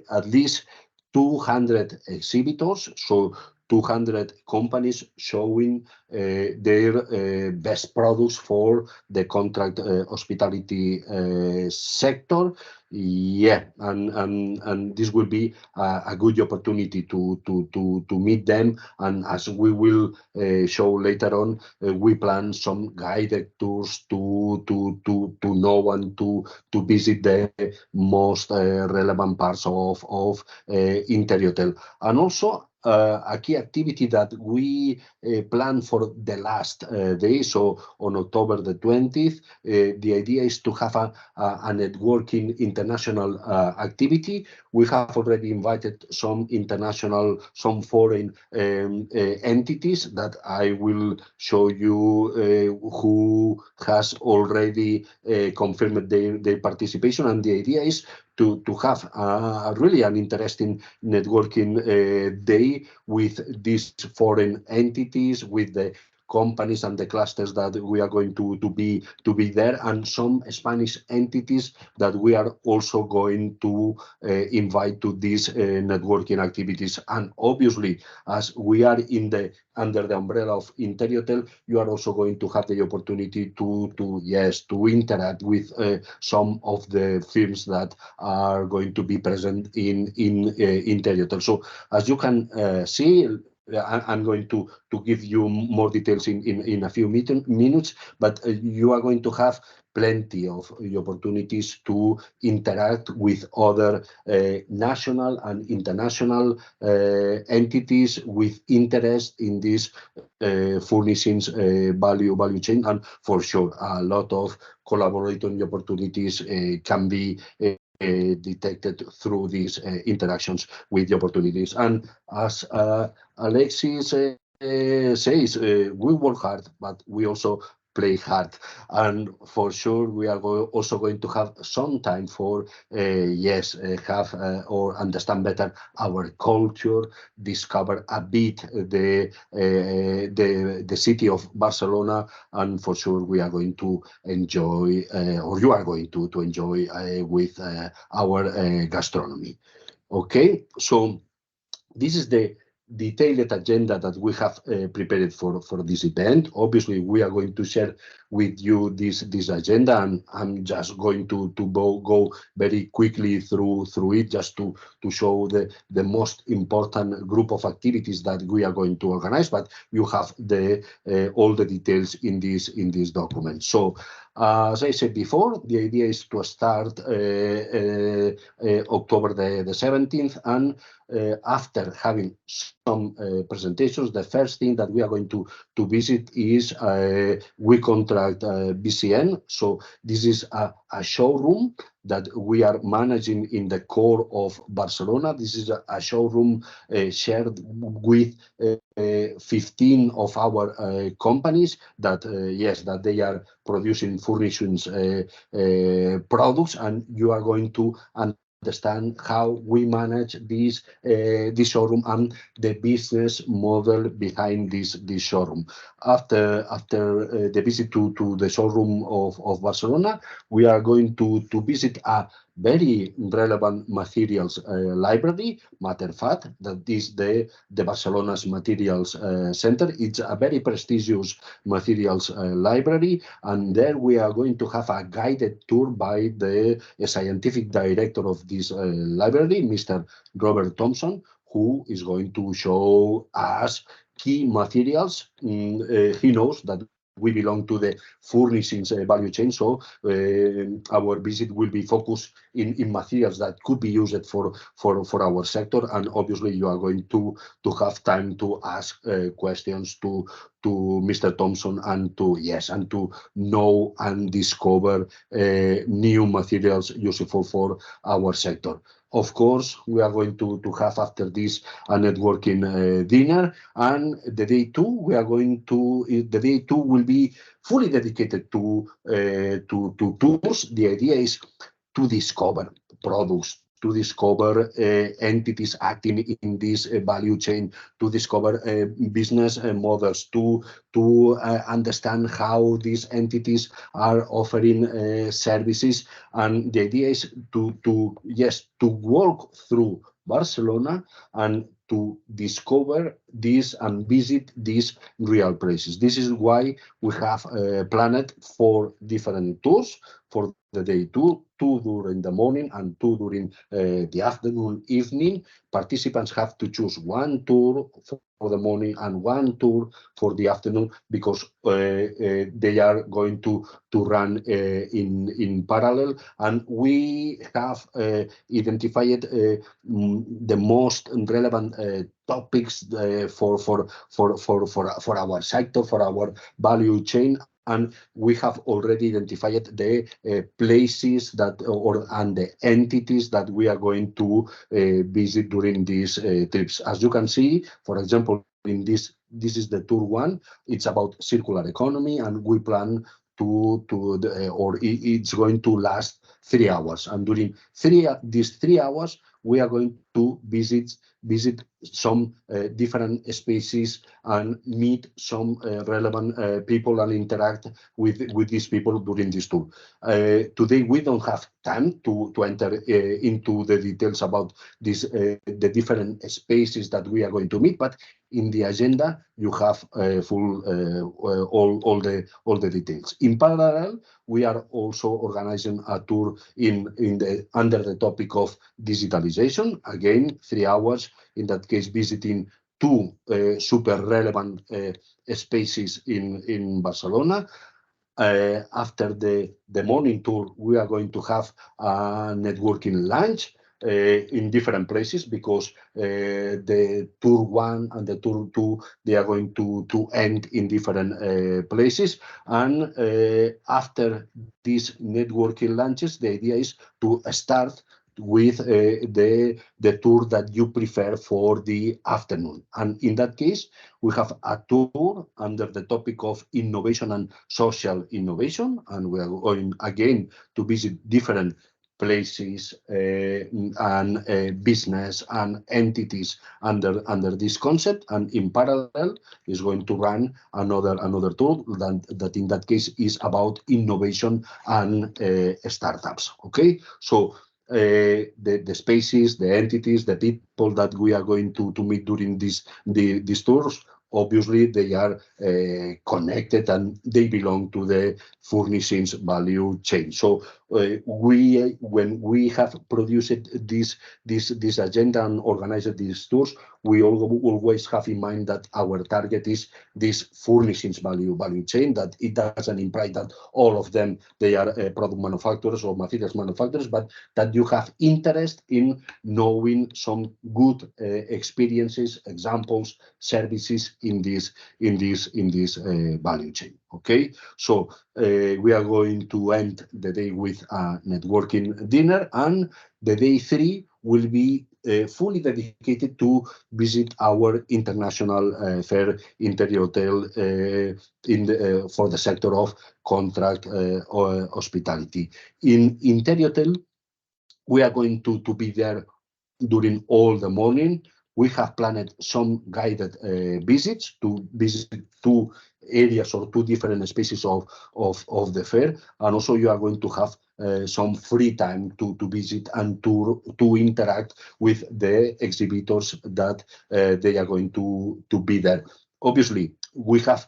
at least 200 exhibitors, so 200 companies showing their best products for the contract hospitality sector. Yeah, and this will be a good opportunity to meet them. And as we will show later on, we plan some guided tours to know and to visit the most relevant parts of Interhotel. And also a key activity that we plan for the last day, so on October the 20th, the idea is to have a networking international activity. We have already invited some foreign entities that I will show you who has already confirmed their participation. And the idea is to have really an interesting networking day with these foreign entities, with the companies and the clusters that we are going to be there, and some Spanish entities that we are also going to invite to these networking activities. And obviously, as we are under the umbrella of Interhotel, you are also going to have the opportunity to interact with some of the firms that are going to be present in Interhotel. So as you can see, I'm going to give you more details in a few minutes, but you are going to have plenty of opportunities to interact with other national and international entities with interest in this furnishings value chain. And for sure, a lot of collaborating opportunities can be detected through these interactions with the opportunities. And as Alexis says, we work hard, but we also play hard. And for sure, we are also going to have some time for, have or understand better our culture, discover a bit the city of Barcelona, and for sure we are going to enjoy, or you are going to enjoy with our gastronomy. Okay, so this is the detailed agenda that we have prepared for this event. Obviously, we are going to share with you this agenda, and I'm just going to go very quickly through it, just to show the most important group of activities that we are going to organize. But you have all the details in this document. So as I said before, the idea is to start October the 17th, and after having some presentations, the first thing that we are going to visit is we contract BCN. So this is a showroom that we are managing in the core of Barcelona. This is a showroom shared with 15 of our companies that that they are producing furnishings products, and you are going to understand how we manage this showroom and the business model behind this showroom. After the visit to the showroom of Barcelona, we are going to visit a very relevant materials library, Matterfat, that is the Barcelona's materials center. It's a very prestigious materials library, and there we are going to have a guided tour by the scientific director of this library, Mr. Robert Thompson, who is going to show us key materials. He knows that we belong to the furnishings value chain, so our visit will be focused in materials that could be used for our sector, and obviously you are going to have time to ask questions to Mr. Thompson and to know and discover new materials useful for our sector. Of course, we are going to have after this a networking dinner, and the day two will be fully dedicated to tours. The idea is to discover products, to discover entities acting in this value chain, to discover business models, to understand how these entities are offering services. And the idea is to walk through Barcelona and to discover this and visit these real places. This is why we have planned 4 different tours for the day, two during the morning and 2 during the afternoon, evening. Participants have to choose 1 tour for the morning and 1 tour for the afternoon, because they are going to run in parallel. And we have identified the most relevant topics for our sector, for our value chain. And we have already identified the places that and the entities that we are going to visit during these trips. As you can see, for example, in this is the tour 1. It's about circular economy, and we plan it's going to last 3 hours. And during these 3 hours, we are going to visit some different spaces and meet some relevant people and interact with these people during this tour. Today, we don't have time to enter into the details about this, the different spaces that we are going to meet, but in the agenda, you have full all the details. In parallel, we are also organizing a tour under the topic of digitalization. Again, 3 hours. In that case, visiting 2 super relevant spaces in Barcelona. After the morning tour, we are going to have a networking lunch in different places, because the tour 1 and the tour 2, they are going to end in different places. And after these networking lunches, the idea is to start with the tour that you prefer for the afternoon. And in that case, we have a tour under the topic of innovation and social innovation, and we are going again to visit different places and business and entities under this concept. And in parallel is going to run another tour that in that case is about innovation and startups. Okay, so the spaces, the entities, the people that we are going to meet during these tours, obviously they are connected and they belong to the furnishings value chain. So when we have produced this agenda and organized these tours, we always have in mind that our target is this furnishings value chain, that it doesn't imply that all of them, they are product manufacturers or materials manufacturers, but that you have interest in knowing some good experiences, examples, services in this value chain. Okay, so we are going to end the day with a networking dinner, and the day 3 will be fully dedicated to visit our international fair, Interhotel, for the sector of contract hospitality. In Interhotel, we are going to be there during all the morning. We have planned some guided visits to visit 2 areas or 2 different spaces of the fair, and also you are going to have some free time to visit and to interact with the exhibitors that they are going to be there. Obviously, we have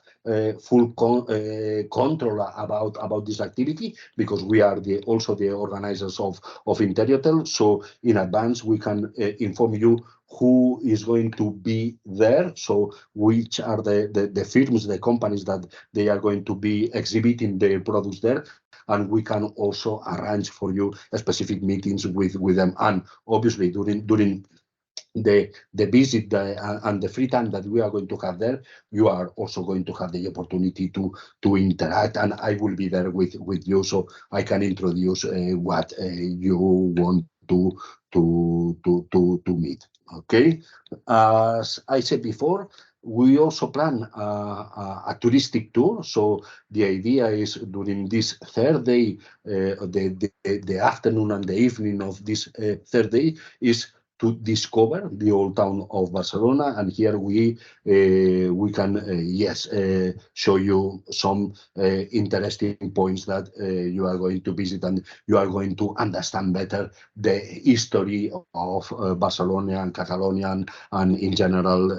full control about this activity, because we are also the organizers of Interhotel. So in advance, we can inform you who is going to be there, so which are the firms, the companies that they are going to be exhibiting their products there, and we can also arrange for you specific meetings with them. And obviously during the visit and the free time that we are going to have there, you are also going to have the opportunity to interact, and I will be there with you, so I can introduce what you want to meet. Okay, as I said before, we also plan a touristic tour. So the idea is during this 3rd day, the afternoon and the evening of this 3rd day, is to discover the old town of Barcelona, and here we can show you some interesting points that you are going to visit, and you are going to understand better the history of Barcelona and Catalonia and in general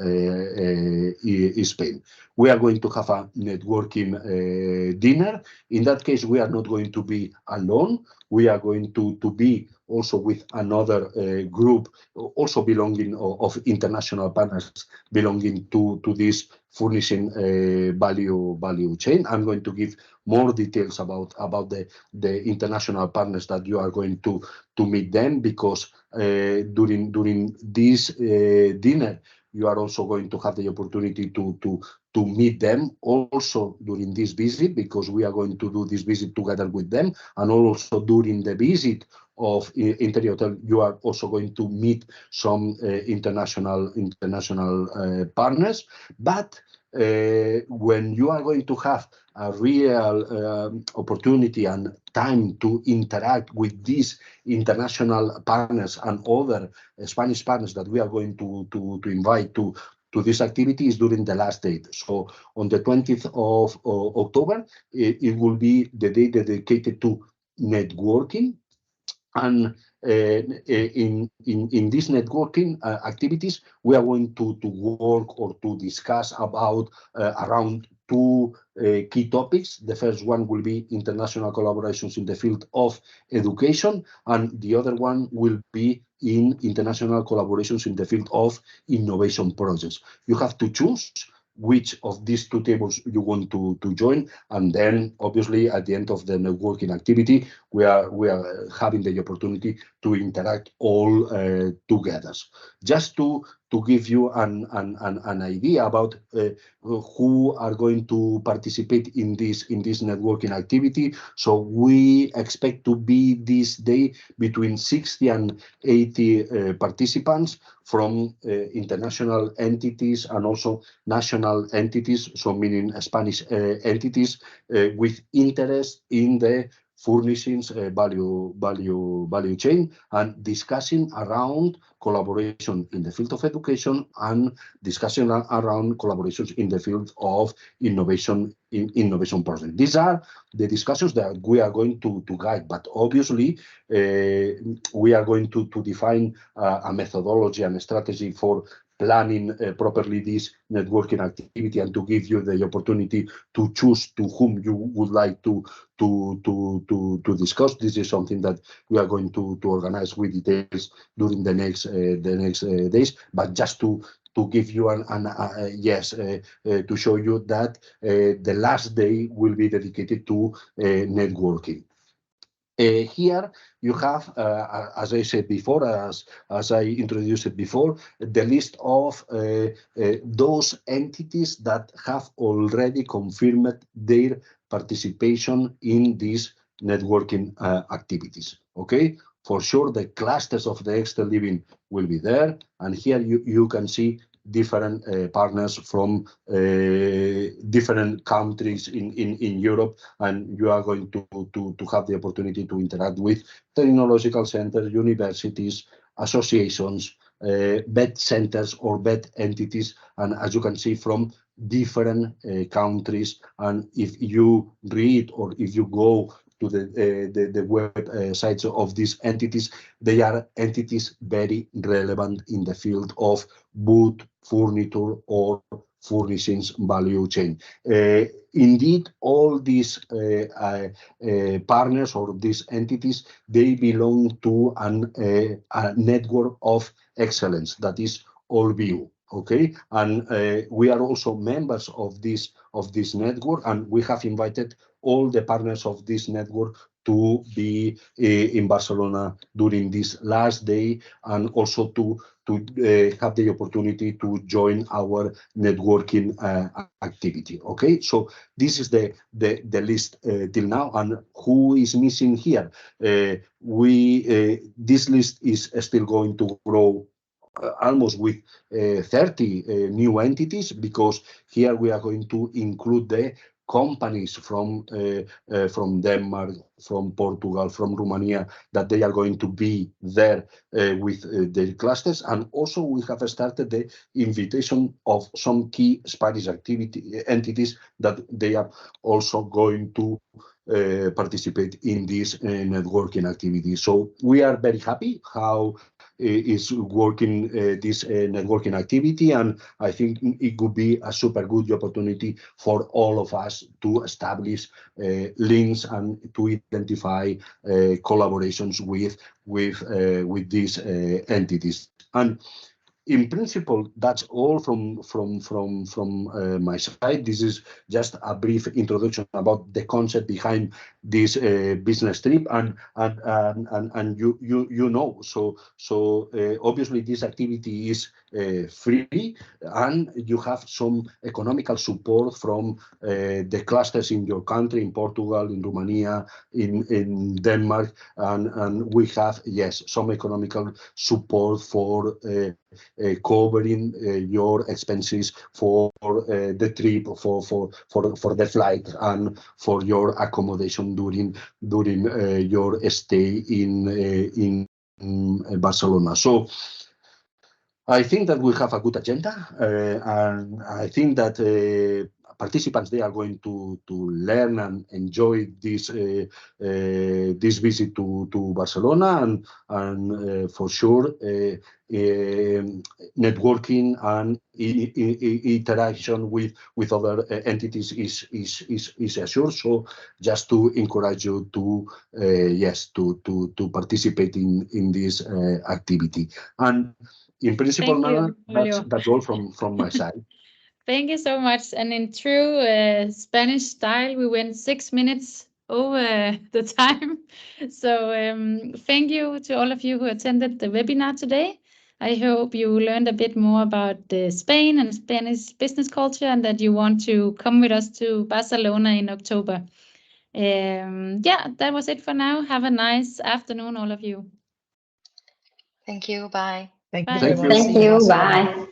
Spain. We are going to have a networking dinner. In that case, we are not going to be alone. We are going to be also with another group, also belonging of international partners belonging to this furnishing value chain. I'm going to give more details about the international partners that you are going to meet them, because during this dinner you are also going to have the opportunity to meet them also during this visit, because we are going to do this visit together with them, and also during the visit of Interhotel you are also going to meet some international partners. But when you are going to have a real opportunity and time to interact with these international partners and other Spanish partners that we are going to invite to this activity is during the last date. So on the 20th of October, it will be the day dedicated to networking. And in these networking activities, we are going to work or to discuss about around two key topics. The first one will be international collaborations in the field of education, and the other one will be in international collaborations in the field of innovation projects. You have to choose which of these two tables you want to join, and then obviously at the end of the networking activity we are having the opportunity to interact all together. Just to give you an idea about who are going to participate in this networking activity. So we expect to be this day between 60 and 80 participants from international entities and also national entities, so meaning Spanish entities with interest in the furnishings value chain, and discussing around collaboration in the field of education and discussion around collaborations in the field of innovation projects. These are the discussions that we are going to guide, but obviously we are going to define a methodology and a strategy for planning properly this networking activity, and to give you the opportunity to choose to whom you would like to discuss. This is something that we are going to organize with details during the next days. But just to give you to show you that the last day will be dedicated to networking. Here you have, as I said before, as I introduced it before, the list of those entities that have already confirmed their participation in these networking activities. Okay, for sure the clusters of the EXCELIVING will be there, and here you can see different partners from different countries in Europe, and you are going to have the opportunity to interact with technological centers, universities, associations, vet centers or vet entities, and as you can see, from different countries. And if you read or if you go to the websites of these entities, they are entities very relevant in the field of wood, furniture, or furnishings value chain. Indeed, all these partners or these entities, they belong to a network of excellence that is AllView. Okay, and we are also members of this network, and we have invited all the partners of this network to be in Barcelona during this last day, and also to have the opportunity to join our networking activity. Okay, so this is the list till now, and who is missing here? This list is still going to grow almost with 30 new entities, because here we are going to include the companies from Denmark, from Portugal, from Romania, that they are going to be there with their clusters. And also we have started the invitation of some key Spanish entities that they are also going to participate in this networking activity. So we are very happy how is working this networking activity, and I think it could be a super good opportunity for all of us to establish links and to identify collaborations with these entities. And in principle, that's all from my side. This is just a brief introduction about the concept behind this business trip, and you know, so obviously this activity is free, and you have some economical support from the clusters in your country, in Portugal, in Romania, in Denmark, and we have, yes, some economical support for covering your expenses for the trip, for the flight, and for your accommodation during your stay in Barcelona. So I think that we have a good agenda, and I think that participants, they are going to learn and enjoy this visit to Barcelona, and for sure networking and interaction with other entities is assured. So just to encourage you to yes, to participate in this activity. And in principle, Nana, that's all from my side. Thank you so much. And in true Spanish style, we went 6 minutes over the time. So thank you to all of you who attended the webinar today. I hope you learned a bit more about Spain and Spanish business culture, and that you want to come with us to Barcelona in October. Yeah, that was it for now. Have a nice afternoon, all of you. Thank you. Bye. Thank Bye. you very much. Thank See you in you. Barcelona. Bye.